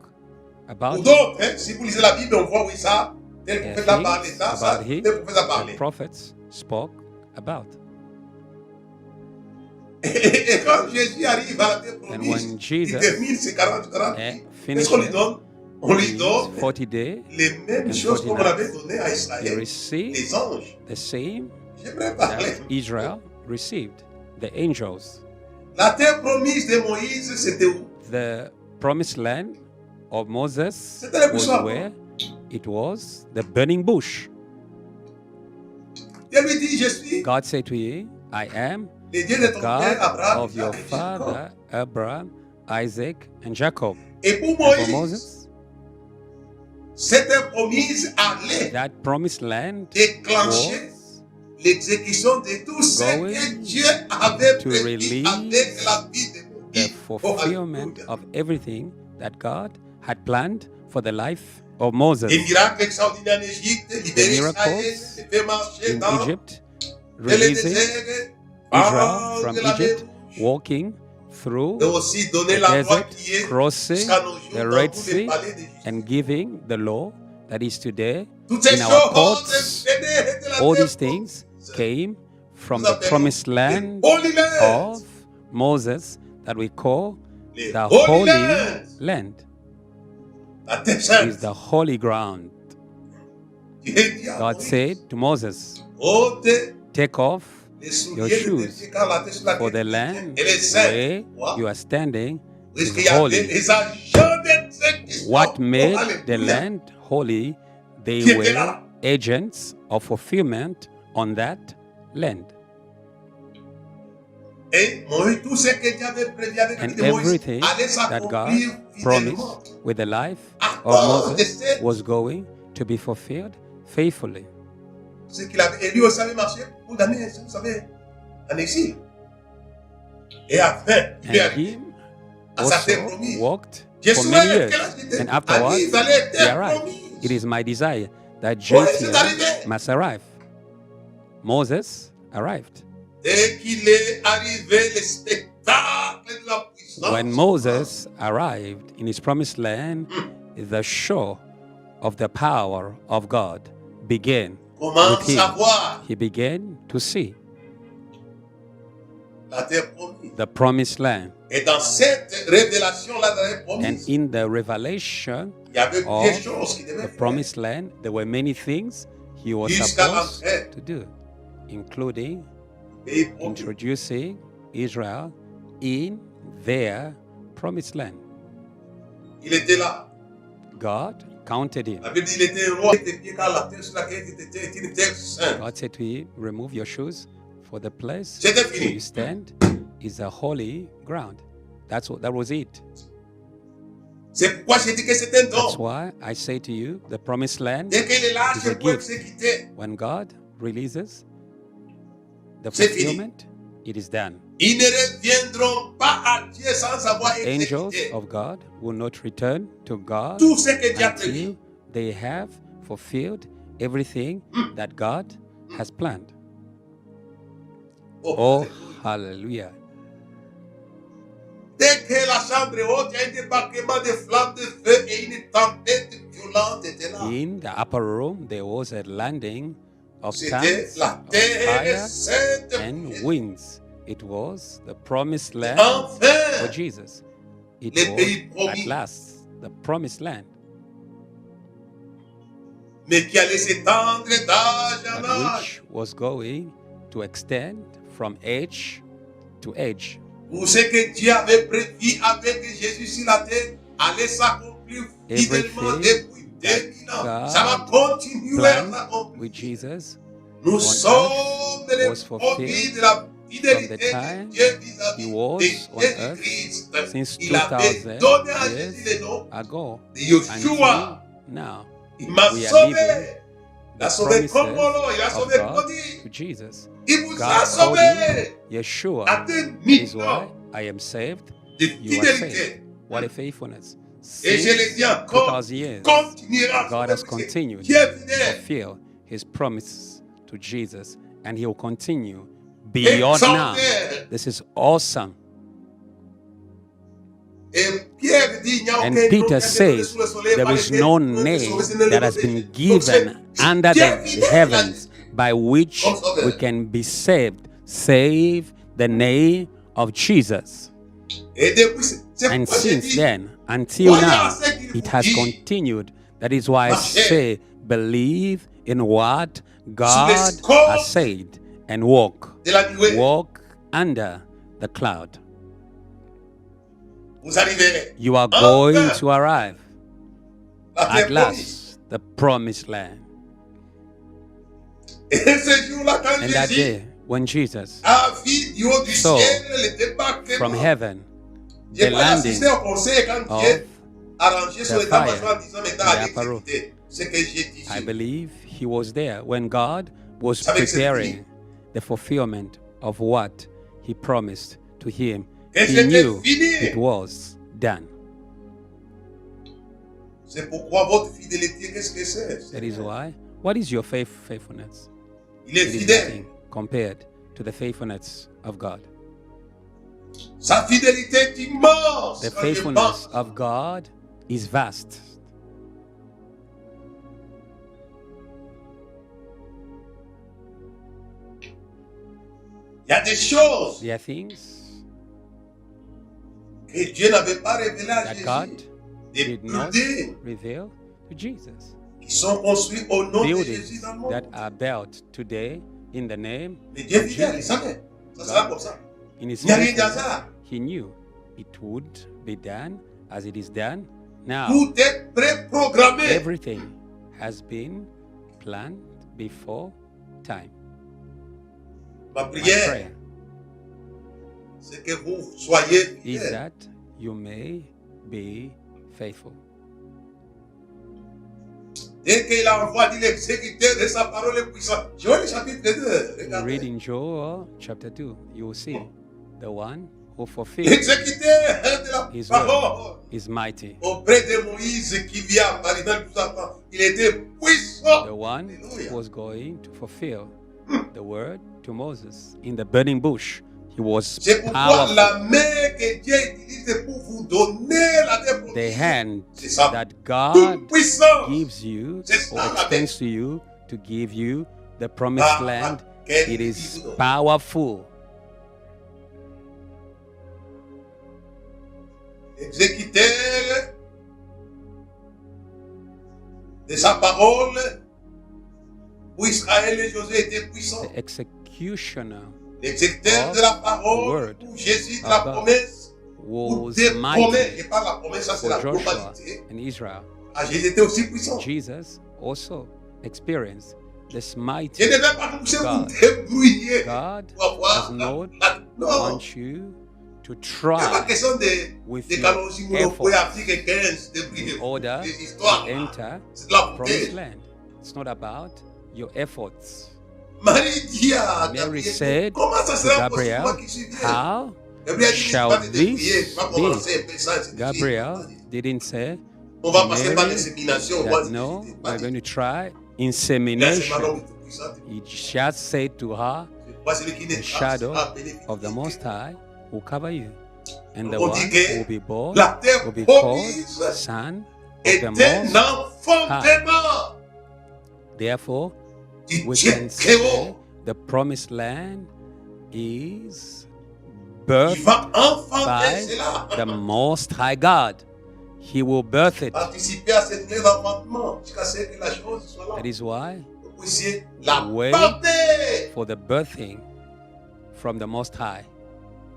Pour about d'autres, hein, si vous lisez la Bible, on voit oui ça, tel prophète a parlé things ça, ça, about him tel prophète a parlé. that prophets spoke about. Et quand Jésus arrive à la terre And promise, when il Jesus termine ses 40 jours. Qu'est-ce qu'on lui finishes donne? On lui his donne 40 days les mêmes and choses 40 qu'on avait nights, données à he Israël, received les anges. the same J'aimerais parler. that Israel received, the angels. La terre promise de Moïse, c'était où? The promised land of Moses C'était le was bush. where? It was the burning bush. Dieu lui dit, je suis God said to you, I am le Dieu de ton God père Abraham, of your Isaac et Jacob. father Abraham, Isaac, and Jacob. Et pour And for Moïse, Moses, cette terre promise allait that promised land déclencher was l'exécution de tout ce que going Dieu avait to prévu release avec la vie de the Moïse. Oh, fulfillment alléluia. of everything that God had planned for the life of Moses. Les miracles extraordinaires en Égypte, libérer Israël, miracles les faire marcher In dans Egypt, le releasing désert, Israel from de la mer Egypt, Rouge. walking through Et aussi donner the la loi desert, qui est crossing jusqu'à nos jours the dans Red tous les Sea, palais d'Égypte. and giving the law that is today Toutes ces in our choses courts. venaient de la All terre these things promise. came from Nous the appelons promised les land Holy Lands. of Moses that we call Les the Holy Holy Lands. Land. La terre Is sainte. the holy ground. Dieu dit à God Moïse, said to Moses, ôte take off les your souliers de tes shoes, pieds car la terre sur for laquelle the tu land tiens, elle est sainte. where Quoi? you are standing Parce is qu'il y avait holy. les agents d'exécution. What Oh, made the alléluia. land holy? They Qui était were là? agents of fulfillment on that land. Et Moïse, tout ce que Dieu avait prévu avec la vie And de Moïse everything allait that God s'accomplir fidèlement. promised with the life À of cause de Moses cette- was going to be fulfilled faithfully. Ce qu'il avait, et lui aussi avait marché pour d'années, vous savez, en exil. Et après, il est And arrivé him à sa terre also promise. walked Je for souhaite many years. que la cité And afterwards, arrive à la he terre arrived. promise. It is my desire that Moïse est JTL arrivé. must arrive. Moses arrived. Dès qu'il est arrivé, le spectacle de la puissance. When Moses arrived in his promised land, the show of the power of God began Comment with him. savoir He began to see la terre promise? the promised land. Et dans cette révélation-là de la terre And promise, in the revelation il y avait of des choses qui devaient the faire. promised land, there were many things he was Jusqu'à supposed l'entrée. to do, including Et promis. introducing Israel in their promised land. Il était là. God counted him. La Bible dit qu'il était un roi des pieds car la terre sur laquelle il était était une terre sainte. God said to him, remove your shoes, for the place C'était where fini. you stand is a holy ground. That was it. C'est pourquoi j'ai dit que c'est un That's don. why I say to you, the promised land, Dès qu'il est là, is je a peux gift. exécuter. when God releases the C'est fini. fulfillment, it is done. Ils ne reviendront pas à Dieu sans avoir Angels exécuté of God will not return to God tout ce que Dieu a prévu. until they have fulfilled everything that God has planned. Oh, hallelujah. Dès que la chambre est haute, il y a un débarquement de flammes de feu et une tempête violente était là. In the upper room, there was a landing of C'était tongues la of terre fire sainte. and winds. It was the promised land for Enfin, Jesus. It Les pays was promis. at last the promised land, mais qui allait s'étendre d'âge en but âge. which was going to extend from age to age. Pour ce que Dieu avait prévu avec Jésus sur la terre, allait s'accomplir fidèlement Everything depuis 2000 ans. God Ça va continuer à Planned s'accomplir. with Jesus Nous on sommes earth les was produits fulfilled de la from fidélité the de time Dieu he vis-à-vis was de on earth Jésus-Christ. since Il avait 2000 donné à Jésus years le nom ago de Yeshua. until now. Il m'a We are sauvé. living the promises of God to Jesus. God called him Yeshua. That is why I am saved. You are saved. What a faithfulness. Since 2000 years, God has continued to fulfill his promise to Jesus, and he will continue beyond now. This is awesome. And Peter says, there is no name that has been given under the heavens by which we can be saved, save the name of Jesus. And since then, until now, it has continued. That is why I say, believe in what God has said and walk under the cloud. You are going to arrive at last, the promised land. And that day, when Jesus saw from heaven the landing of the fire in the upper room, I believe he was there when God was preparing the fulfillment of what he promised to him. He knew it was done. That is why. What is your faithfulness? It is nothing compared to the faithfulness of God. The faithfulness of God is vast. There are things that God did not reveal to Jesus. Buildings that are built today in the name of Jesus. God, in his faithfulness, he knew it would be done as it is done now. Everything has been planned before time. My prayer is that you may be faithful. Read in Joel chapter 2, you will see the one who fulfills his word is mighty. The one who was going to fulfill the word to Moses in the burning bush, he was powerful. The hand that God gives you or extends to you to give you the promised land, it is powerful. Exécuteur de sa parole, où Israël et Josué étaient puissants. The executioner l'exécuteur de la parole, où Jésus de la promesse, was mighty et par la promesse, ça c'est la Joshua globalité. and Israel. Jésus était aussi puissant. Jesus also experienced this mighty Je ne vais pas vous God. débrouiller God pour avoir does not non. want you to try with your efforts in order to enter the promised land. It's not about your efforts. Mary said to Gabriel, how shall this be? Gabriel didn't say, Mary, that no, we're going to try insemination. He just said to her, the shadow of the Most High will cover you, and the one who will be born will be called Son of the Most High. Therefore, we can say the promised land is birthed by the Most High God. He will birth it. That is why wait for the birthing from the Most High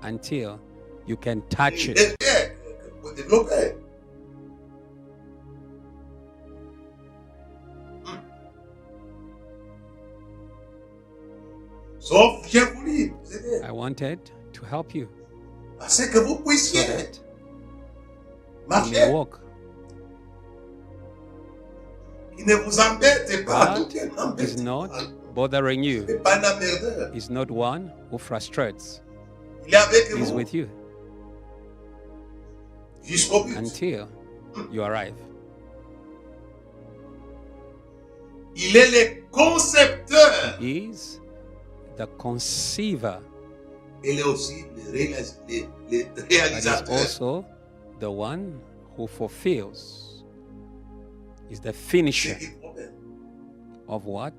until you can touch it. I wanted to help you so that you may walk Il ne vous embête pas. God is not bothering you. C'est pas un emmerdeur. He's not one who frustrates. Il est avec He's vous with you jusqu'au but. until you arrive. Il est le concepteur. He is the conceiver, Il est aussi le but he's réalisateur. also the one who fulfills. He's the C'est finisher qui le problème? of what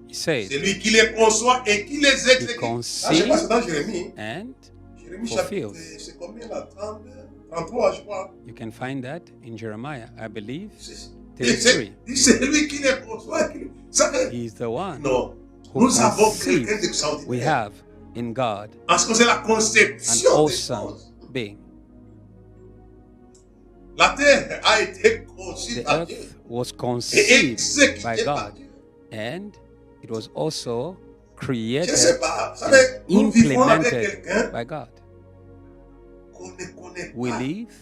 he says. C'est lui qui les conçoit et qui les He exécute. Ah, je sais pas, c'est dans Jérémie. and Jérémie chapitre, fulfills. c'est combien là? 30, 33, je crois. You can find that in Jeremiah, I believe, C'est 33. c'est lui qui les conçoit. Ça fait... He's the one Non. who Nous avons quelqu'un conceives. We d'extraordinaire. have in God Parce que c'est la an conception des awesome choses. being. La terre a été conçue The par Dieu earth was et conceived by exécutée par God, Dieu. and it was also Je ne created sais pas. Vous and savez, nous vivons avec implemented quelqu'un by God. qu'on ne connaît We pas live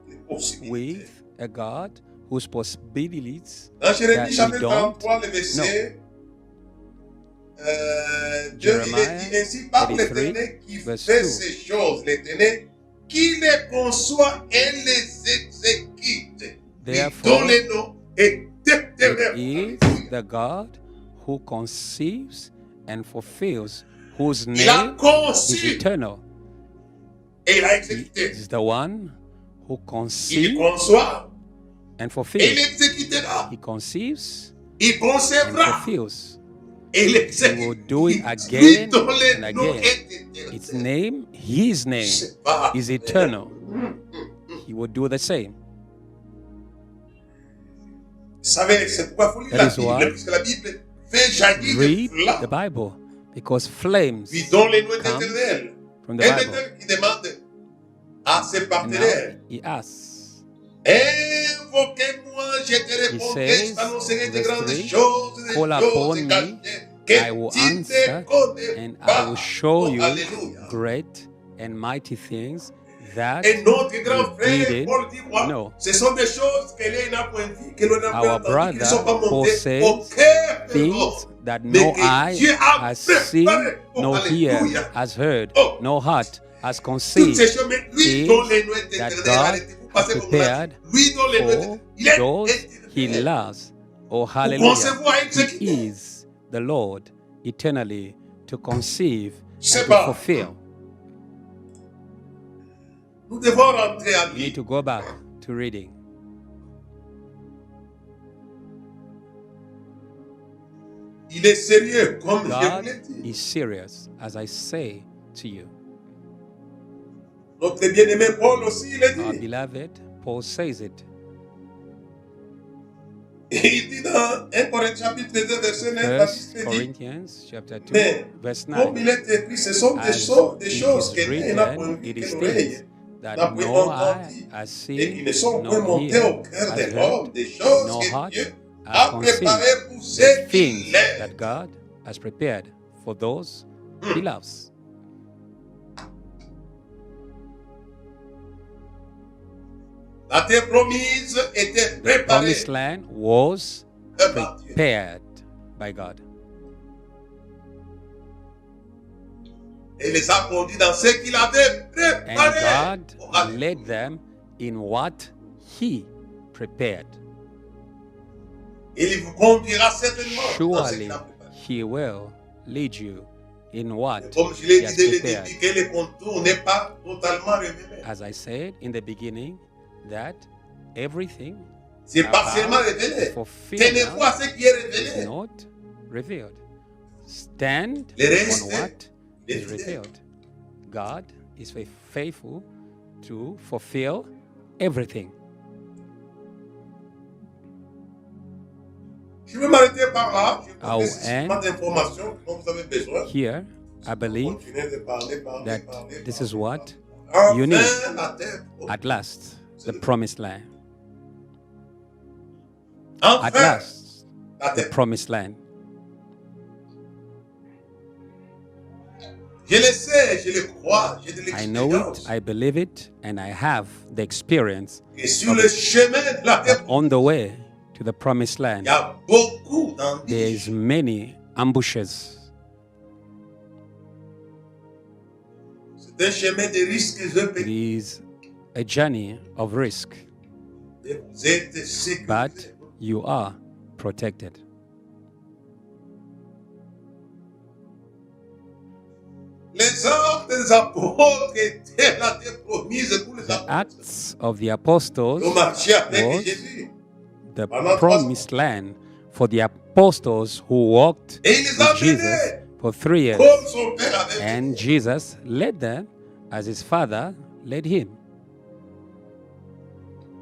les possibilités. with a God whose possibilities Dans that Jérémie we chapitre don't 33, le verset 2, il est Jeremiah dit ainsi par 33, l'Éternel qui verse fait 2. ces choses, l'Éternel qui les conçoit et les exécute. Dont Therefore, les noms est éternel. it is the God who conceives and fulfills, whose Il a name is conçu eternal. et il a He exécuté. is the one who Il conceives conçoit and et il fulfills. exécutera. He conceives Il and concevra fulfills. et il He exécute. will do it Lui again dont les and noms again. est éternel. Its name, his name, C'est pas is eternal. He will do the same. Vous savez, c'est pourquoi il faut lire That la is why Bible, parce que la Bible fait jaillir Read des the flammes. Bible, because flames Puis dont les noms est comes éternel. from the Et Bible. maintenant, il demande à ses And now partenaires, he asks, invoquez-moi, je te he répondrai, says, je t'annoncerai des verse grandes 3, choses, des call choses upon me, cachées I will que tu ne answer, connais and I pas. will show Oh, you alléluia. great and mighty things that Et notre grand you frère, didn't Paul dit quoi? know. Ce sont des choses que l'on n'a point vues, que l'on n'a point Our entendues, qui ne sont pas brother Paul montées says au cœur de things l'homme. that Mais no que eye Dieu a has seen, préparé. Oh, no ear alléluia. has heard, Oh. no heart has Toutes conceived ces choses, mais lui things dont les noms est that éternel, God arrêtez-vous, passez has comme on l'a prepared dit. Lui dont les noms est for éternel, il est those he éternel. loves. Oh, Pour hallelujah. concevoir et He exécuter. is the Lord eternally to conceive C'est and to pas. fulfill. Nous devons rentrer à We lui. need to go back to reading. Il est sérieux, comme je vous God l'ai dit. is serious, as I say to you. Notre bien-aimé Paul aussi, il est Our dit. beloved, Paul says it. Et il dit dans 1 Corinthiens chapitre 2, verset 9, First il dit, Corinthians chapter 2, mais verse comme 9. il est écrit, ce sont des As choses, des it choses is que l'œil n'a point written, vues, it que is l'oreille stated n'a that point no eye entendu, has et qui seen, ne sont point no montées ear au cœur has de heard, l'homme, des choses no que heart Dieu has a préparées conceived, pour the ceux qui things l'aiment. that God has prepared for those he loves. La terre promise était The préparée promised land was par Dieu. prepared by God. Et les a conduits dans ce qu'il avait préparé. And Oh, God alléluia. led them in what he prepared. Il vous conduira certainement dans ce Surely qu'il a préparé. he will lead you in what Comme je he l'ai has dit dès le prepared. début, que le contour n'est pas totalement révélé. As I said in the beginning, that everything C'est partiellement about révélé. fulfillment Tenez-vous à ce qui est is révélé. not revealed. Stand Le on reste what est is fidèle. revealed. God is faithful to fulfill everything. Je vais m'arrêter par là. Je I'll vais donner end d'informations dont vous avez besoin. Here, I believe Continuez de parler, that this is what Enfin, you need. la terre promise. at last the promised land. Enfin, At last, la the terre. promised land. Je le sais, je le crois, j'ai de I know it, l'expérience. I believe it, and I have the experience Et sur le chemin de la terre, on the way to the promised il land, y a beaucoup there is d'embûches. many ambushes. C'est un chemin de risque et de It péril. is a journey of risk, Et vous êtes sécurisés. but you are protected. Les actes des apôtres étaient la terre promise pour les The apôtres. Acts of the Apostles Ils ont marché avec was Jésus. the Pendant 3 ans. promised land for the apostles who walked Et il les with Jesus amenait for 3 years. comme son père avait fait. And Jesus led them as his father led him.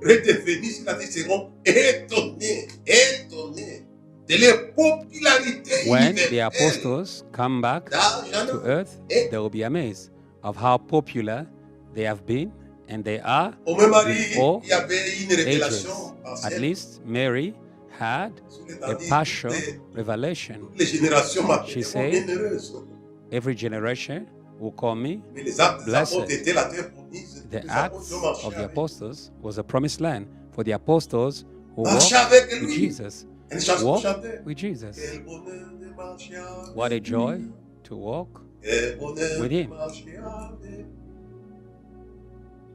Redevenus sur la terre seront étonnés de leur popularité When the universelle. apostles come back to earth, they will be amazed of how popular they have been and they are Au même Marie, in all il y avait une ages. révélation At partielle. least Mary had Sur les a tandis, partial toutes revelation. les générations She m'appelleront said, bienheureuse. Every generation will call me. Mais les actes des Blessed. apôtres étaient la terre promise. The Les apôtres Acts ont marché of the avec. Apostles was a promised land for the apostles who Marcher walked avec with lui. Jesus. Et les chansons Walk chantaient. with Jesus. Quel bonheur de marcher avec What a lui. joy to walk. Quel bonheur with de him. marcher avec.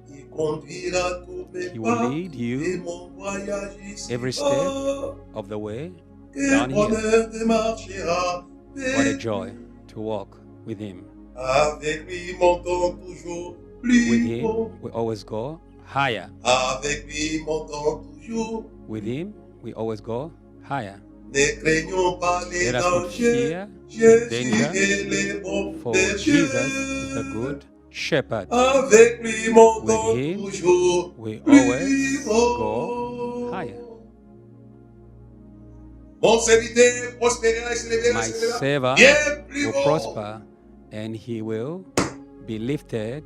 Il conduira tous mes He will pas lead you et mon voyage ici every step bas. of the way Quel down here. bonheur de marcher avec. What a joy to walk with him. Avec lui montons toujours With plus him, haut. we always go higher. Avec lui montons toujours. With him, we always go higher. Ne craignons pas les Let us not dangers. fear Jésus danger, est le bon for berger. Jesus is the good shepherd. Avec lui montons With him, toujours We plus always haut. go higher. Mon serviteur prospérera et s'élèvera, My servant bien plus will haut. prosper and he will be lifted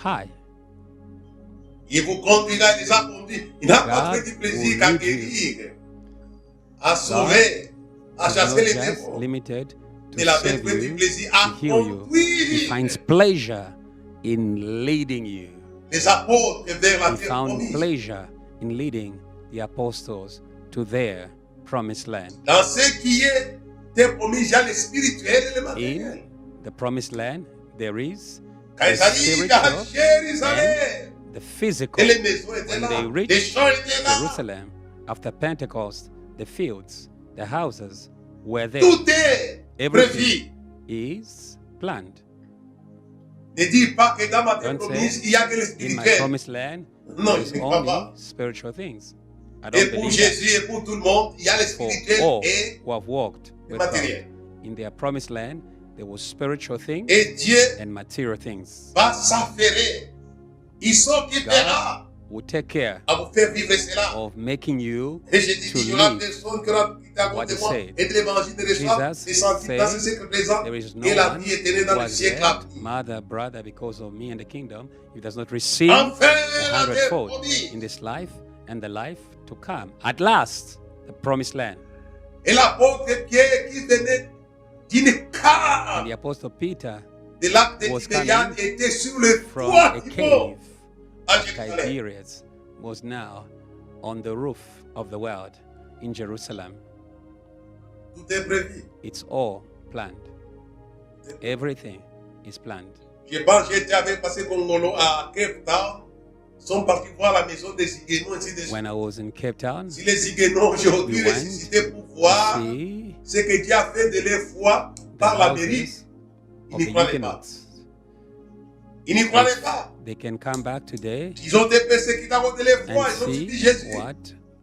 high. Il vous conduira, il les a conduits. Il n'a pas God fait du plaisir will qu'à lead you. guérir, à sauver, à He's chasser not les just démons. limited Mais il to avait save fait du you, plaisir to à heal you. He conduire finds pleasure in leading you. les apôtres vers la He terre found promise. pleasure in leading the apostles to their promised land. Dans ce qui est terre promise, il y a le spirituel et le matériel. In the promised land, there is Quand the ils arrivent à spiritual Jérusalem, the physical. et les maisons étaient When là, they les reached champs étaient là, Jerusalem after Pentecost, the fields, the houses were there. tout est prévu. Everything is planned. Ne dis pas que dans ma terre Don't say, promise, il y a que le In my spirituel. promised land, Non, there je is ne crois only pas. spiritual things. I Et don't pour believe that. Jésus et pour tout le monde, il y a le For spirituel all et who have walked le with God. matériel. In their promised land, there was spiritual things Et Dieu and material things. va s'affairer. Il s'occupera Will take care à vous faire vivre cela. of making you Et j'ai dit to qu'il y aura live personne qui aura quitté à what côté de he moi said. et de l'évangile de reçoivre Jesus des sentiments dans ce said, siècle présent there is no et la one vie éternelle dans who le has siècle à left venir. mother, brother, because of me and the kingdom, if does not receive Enfin, a la terre hundredfold promise. in this life and the life to come. At last, the promised land. Et l'apôtre Pierre qui venait d'une And cave the apostle Peter de l'acte de was Tibériade coming était sur le from toit a du mont cave à of Jérusalem. Tiberias was now on the roof of the world in Jerusalem. Tout est prévu. It's all planned. Everything is planned. Je pense que j'étais avec Pasteur Congolo à Cape Town. Ils sont partis voir la maison des Ziguénons, ainsi de suite. When I was in Cape Town, Si les Ziguénons aujourd'hui We went ressuscités pour voir see ce que Dieu a fait de leur foi the par l'Amérique, houses ils of n'y the croyaient pas. Huguenots. Ils n'y croyaient pas. They can come back today Ils ont été persécutés à cause de leur foi. and Ils ont suivi see Jésus. what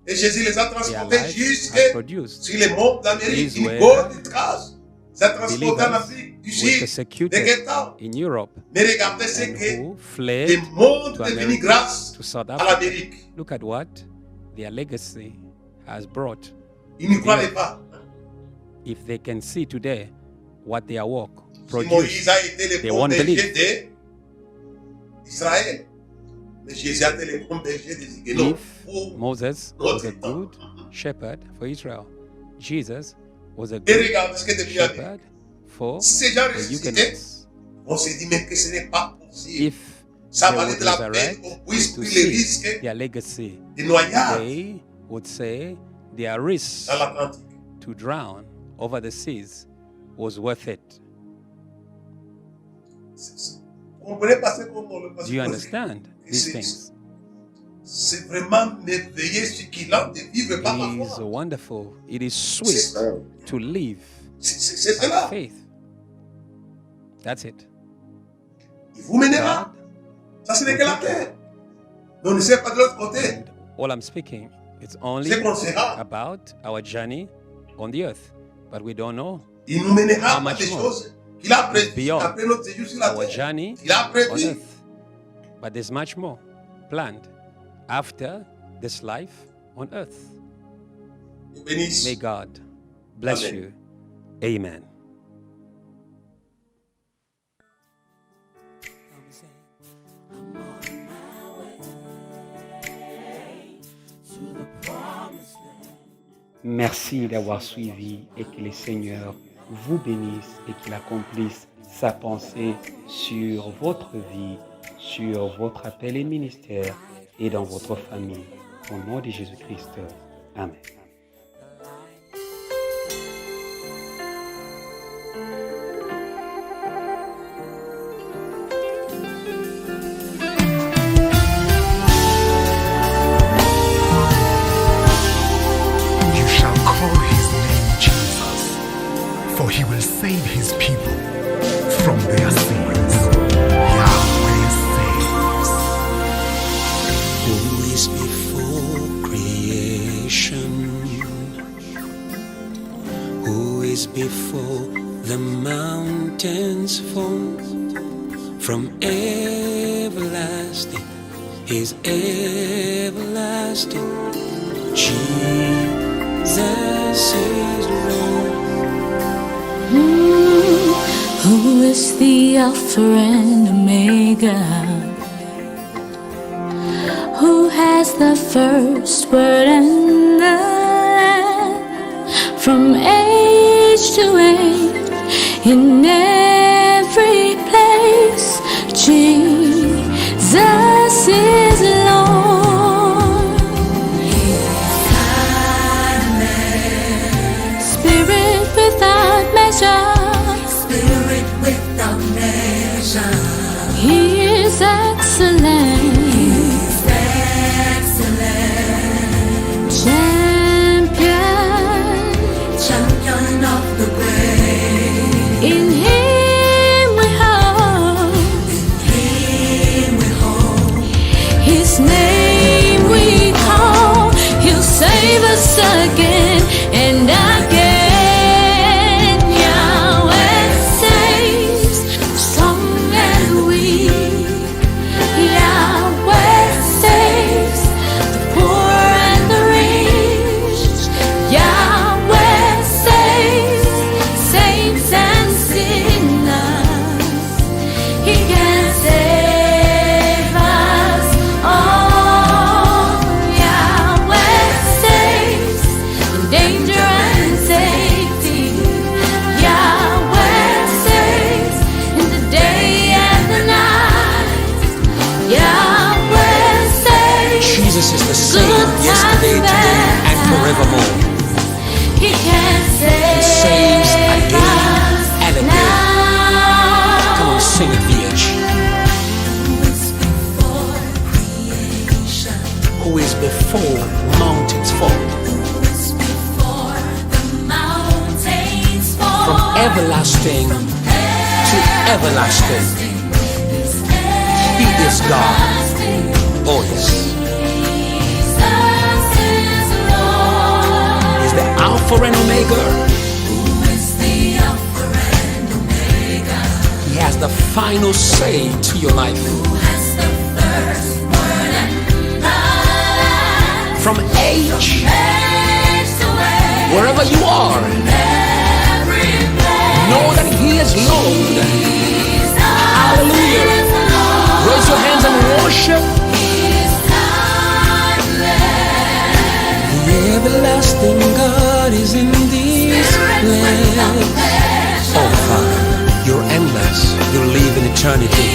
Et Jésus les a their transportés life jusque has produced. sur les monts d'Amérique. These Une were bonne trace. Ça a transporté en Believers Afrique du were Sud, de persecuted Cape Town. in Europe Mais regardez ce and que who le fled monde to est devenu America, grâce to South à Africa. l'Amérique. Look at what their legacy has brought. Ils n'y croyaient pas. If they can see today what their work Si produced, Moïse a été le they bon won't berger believe. d'Israël. Mais Jésus a été le bon berger des Ziguénons. If Pour Moses was a notre temps. good shepherd for Israel, Jesus was a Et good regardez ce que devenu avec. shepherd for Ces gens the ressuscités, Huguenots. on s'est dit, mais que ce n'est pas possible. If Ça they valait would de la peine resurrect qu'on puisse to prendre les see risques their legacy, de noyade. they would say their risk dans l'Atlantique. to drown over the seas was worth it. Comprenez pas ce qu'on parle. Do you understand these things? C'est vraiment merveilleux, succulent de vivre par la It is foi. wonderful. It is sweet to live C'est by cela. faith. That's it. Il vous mènera. Ça, ce n'est que la terre. Mais on ne sait pas de l'autre côté. And all I'm speaking, it's only C'est qu'on sera. about our journey on the earth. But we don't know Il nous mènera How par much des more? choses qu'il a prévues Beyond après notre séjour sur la our terre. journey Il a on prévu. earth. But there's much more planned after this life on earth. Nous bénisse. May God bless Amen. you. Amen. Merci d'avoir suivi et que le Seigneur vous bénisse et qu'il accomplisse sa pensée sur votre vie, sur votre appel et ministère et dans votre famille. Au nom de Jésus-Christ. Amen. You shall call his name Jesus, for he will save his people from their sins. Yahweh saves. Who is before creation? Who is before the mountains fall? From everlasting, His everlasting. Jesus is Lord. Who is the Alpha and Omega? Who has the first word and the last? From age to age, in every place, Jesus is Lord. Spirit without measure. Spirit without measure. He is excellent, He's excellent. champion. Champion of the way. In Him we hope, Him we hold. His name we call. He'll save us again and again. Yahweh saves the strong and weak. Yahweh saves the poor and the rich. Yahweh saves saints and sinners. He can save us all. Yahweh saves in danger and safety. Yahweh saves in the day and the night. Yahweh saves. Jesus is the same Good yesterday, times today, and bad. forevermore. He can save saves again us and again. now. Come on, sing it, VH. Who is before creation? Who is before mountains fall? Who is before the mountains fall? From everlasting to everlasting. He is God. Oh yes. Jesus is Lord. He's the Alpha and Omega. Who is the Alpha and Omega? He has the final say to your life. Who has the first word and the last? From age, Age to age, wherever you are, every place. know that He is Lord. Jesus Hallelujah. is Lord. Raise your hands and worship. He's timeless. The everlasting God is in this Spirit without place. measure. Oh Father, you're endless. You live in eternity.